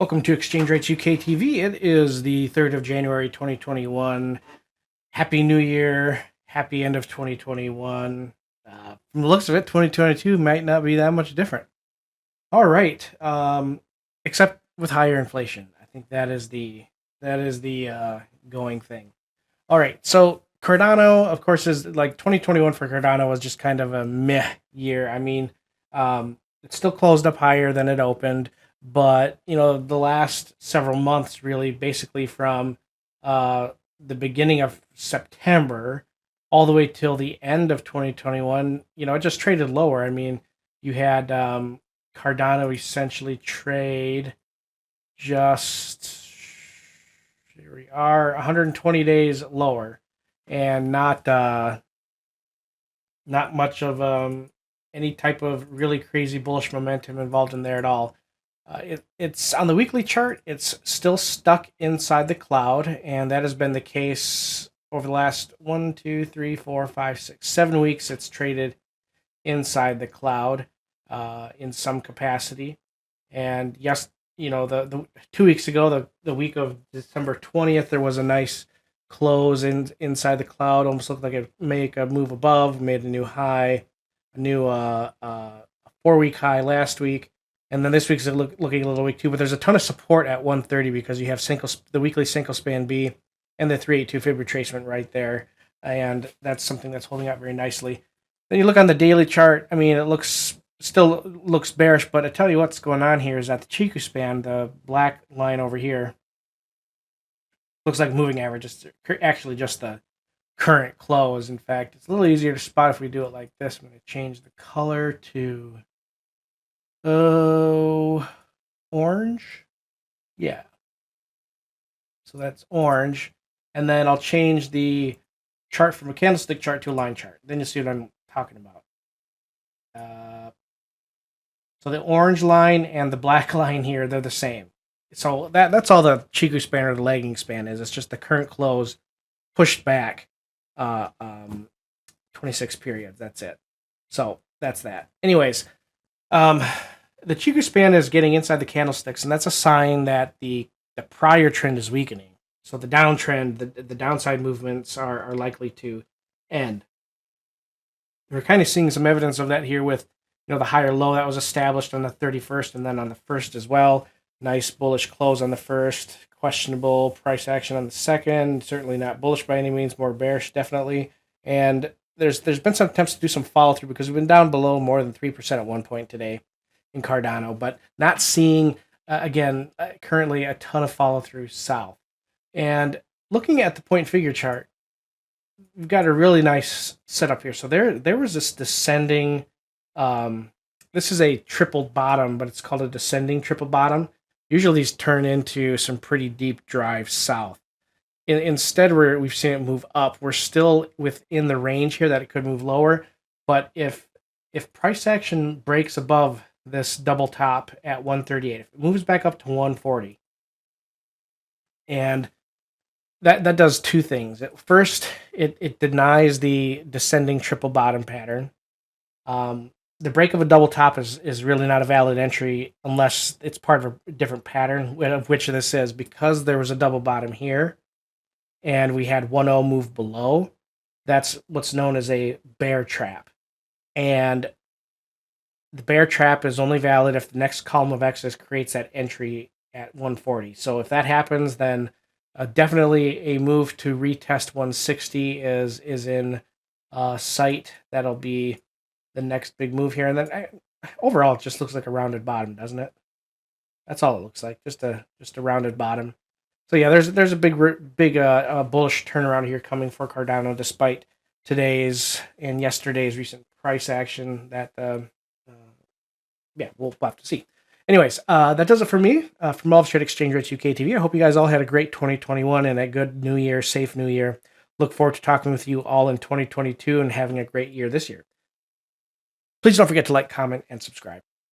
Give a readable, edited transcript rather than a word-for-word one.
Welcome to Exchange Rates UK TV. It is the 3rd of January 2021. Happy New Year. Happy end of 2021. From the looks of it, 2022 might not be that much different. All right. Except with higher inflation. I think that is the going thing. All right. So Cardano, of course, is like 2021 for Cardano was just kind of a meh year. I mean, it still closed up higher than it opened, but the last several months, really, basically from uh, the beginning of September all the way till the end of 2021, it just traded lower. I mean, you had Cardano essentially trade just here we are 120 days lower, and not much of any type of really crazy bullish momentum involved in there at all. It's on the weekly chart. It's still stuck inside the cloud, and that has been the case over the last 7 weeks. It's traded inside the cloud in some capacity. And yes, the 2 weeks ago, the week of December 20th, there was a nice close inside the cloud. Almost looked like it make a move above, made a new high, a new 4-week high last week. And then this week's looking a little weak too, but there's a ton of support at 130 because you have the weekly single span B and the 382 fib retracement right there, and that's something that's holding up very nicely. Then you look on the daily chart. I mean, it still looks bearish, but I tell you what's going on here is that the Chiku span, the black line over here, looks like moving average. It's actually just the current close. In fact, it's a little easier to spot if we do it like this. I'm going to change the color to orange. Yeah. So that's orange. And then I'll change the chart from a candlestick chart to a line chart. Then you'll see what I'm talking about. So the orange line and the black line here, they're the same. So that's all the Chiku span or the lagging span is. It's just the current close pushed back 26 periods. That's it. So that's that. Anyways, the Chiku span is getting inside the candlesticks, and that's a sign that the prior trend is weakening. So the downtrend, the downside movements are likely to end. We're kind of seeing some evidence of that here with the higher low that was established on the 31st and then on the 1st as well. Nice bullish close on the 1st, questionable price action on the 2nd. Certainly not bullish by any means, more bearish definitely. And there's been some attempts to do some follow through because we've been down below more than 3% at one point today in Cardano, but not seeing currently a ton of follow through south. And looking at the point figure chart, we've got a really nice setup here. So there was this descending. This is a triple bottom, but it's called a descending triple bottom. Usually these turn into some pretty deep drives south. Instead, we've seen it move up. We're still within the range here that it could move lower, but if price action breaks above this double top at 138, if it moves back up to 140, and that does two things. First, it denies the descending triple bottom pattern. The break of a double top is really not a valid entry unless it's part of a different pattern, of which this is, because there was a double bottom here and we had 1.0 move below. That's what's known as a bear trap. And the bear trap is only valid if the next column of X's creates that entry at 140. So if that happens, then definitely a move to retest 160 is in sight. That'll be the next big move here. And then overall, it just looks like a rounded bottom, doesn't it? That's all it looks like, just a rounded bottom. So yeah, there's a big bullish turnaround here coming for Cardano, despite today's and yesterday's recent price action. That we'll have to see. Anyways, that does it for me from all of Trade Exchange Rates UK TV. I hope you guys all had a great 2021 and a good new year, safe new year. Look forward to talking with you all in 2022 and having a great year this year. Please don't forget to like, comment, and subscribe.